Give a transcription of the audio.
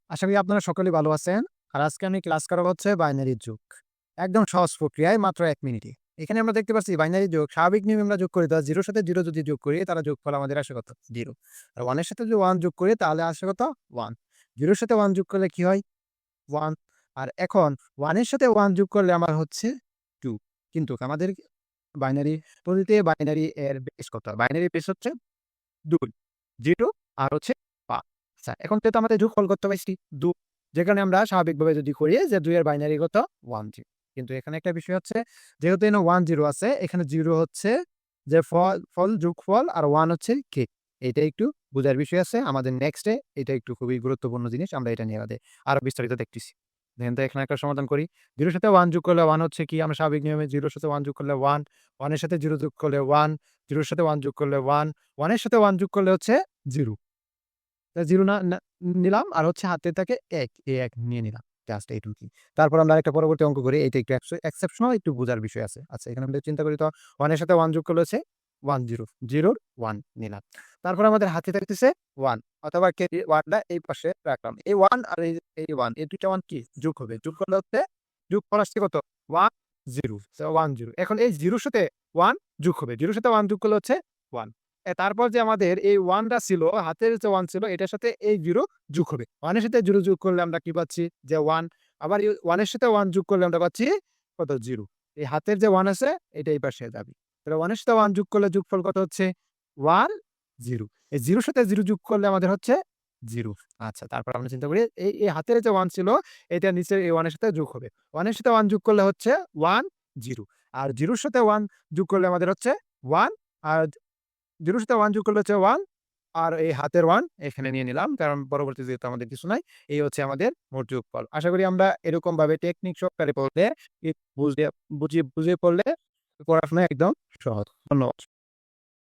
আশা করি আপনারা সকলেই ভালো আছেন। আর আজকে আমি ক্লাস করাবো হচ্ছে বাইনারি যোগ। একদম সহজ প্রক্রিয়ায় মাত্র ১ মিনিটে। এখানে আমরা দেখতে পাচ্ছি বাইনারি যোগ স্বাভাবিক নিয়মে আমরা যোগ করি। 0 এর সাথে 0 যদি যোগ করি তাহলে যোগফল আমাদের আসে কত? 0। আর 1 এর সাথে যদি 1 যোগ করি তাহলে আসে কত? 1। 0 এর সাথে 1 যোগ করলে কি হয়? 1। আর এখন 1 এর সাথে 1 যোগ করলে আমার হচ্ছে 2। কিন্তু আমাদের বাইনারি পদ্ধতিতে বাইনারি এর বেস কত? বাইনারি বেস হচ্ছে 2, 0 আর হচ্ছে 5। আচ্ছা, এখন তো আমাদের যোগফল করতে পারছি 2, যেখানে আমরা স্বাভাবিকভাবে যদি করি যে 2 এর বাইনারি কত 1 0। কিন্তু এখানে একটা বিষয় হচ্ছে, যেহেতু এখানে 1 0 আছে, এখানে 0 হচ্ছে যে ফল যোগফল আর 1 হচ্ছে কে। এইটা একটু বোঝার বিষয় আছে। আমাদের নেক্সটে এটা একটু খুবই গুরুত্বপূর্ণ জিনিস। আমরা এটা নিয়ে আরো বিস্তারিত দেখতেছি। দেখেন তো এখানে একটা সমাধান করি। 0 এর সাথে 1 যোগ করলে 1 হচ্ছে কি? আমরা স্বাভাবিক নিয়মে 0 এর সাথে 1 যোগ করলে 1, 1 এর সাথে 0 যোগ করলে 1, 0 এর সাথে 1 যোগ করলে 1, 1 এর সাথে 1 যোগ করলে হচ্ছে 0। তা 0 না নিলাম আর হচ্ছে হাতে থাকে ১, এই ১ নিয়ে নিলাম। জাস্ট এইটুকুই। তারপর আমরা আরেকটা পরবর্তী অঙ্ক করি। এইটা একটু এক্সেপশনাল, একটু বোঝার বিষয় আছে। আচ্ছা, এখানে আমরা চিন্তা করি তো 1 এর সাথে 1 যোগ করলে হচ্ছে 1 0, 0 1 নিলাম। তারপর আমাদের হাতে থাকতেছে 1 অথবা কে 1 টা এই পাশে রাখলাম। এই 1 আর এই 1, এই ২ টা 1 কি? যোগ হবে। যোগ করলে হচ্ছে যোগফল আসছে কত? 1 0, সো 1 0। এখন এই 0 এর সাথে 1 যোগ হবে। 0 এর সাথে 1 যোগ করলে হচ্ছে 1। তারপর যে আমাদের এই 1 টা ছিল, হাতের যে 1 ছিল, এটার সাথে এই 0 যোগ হবে। 1 এর সাথে 0 যোগ করলে আমরা কি পাচ্ছি? যে 1। আবার এই 1 এর সাথে 1 যোগ করলে আমরা পাচ্ছি কত? 0। এই হাতের যে 1 আছে এটা এই পাশে যাবে। তাহলে 1 এর সাথে 1 যোগ করলে যোগফল কত হচ্ছে? 1 0। এই 0 এর সাথে 0 যোগ করলে আমাদের হচ্ছে 0। আচ্ছা, তারপর আমরা চিন্তা করি এই হাতের যে 1 ছিল, এটা নিচের এই 1 এর সাথে যোগ হবে। 1 এর সাথে 1 যোগ করলে হচ্ছে 1 0। আর 0 এর সাথে 1 যোগ করলে আমাদের হচ্ছে 1। আর 0 এর সাথে 1 যোগ করলে হচ্ছে 1। আর এই হাতের 1 এখানে নিয়ে নিলাম। কারণ পরবর্তী যেহেতু আমাদের কিছু নাই। এই হচ্ছে আমাদের মোট যোগফল। আশা করি আমরা এরকমভাবে টেকনিক সহকারে পড়লে বুঝিয়ে বুঝিয়ে পড়লে পড়াশোনা একদম সহজ। ধন্যবাদ।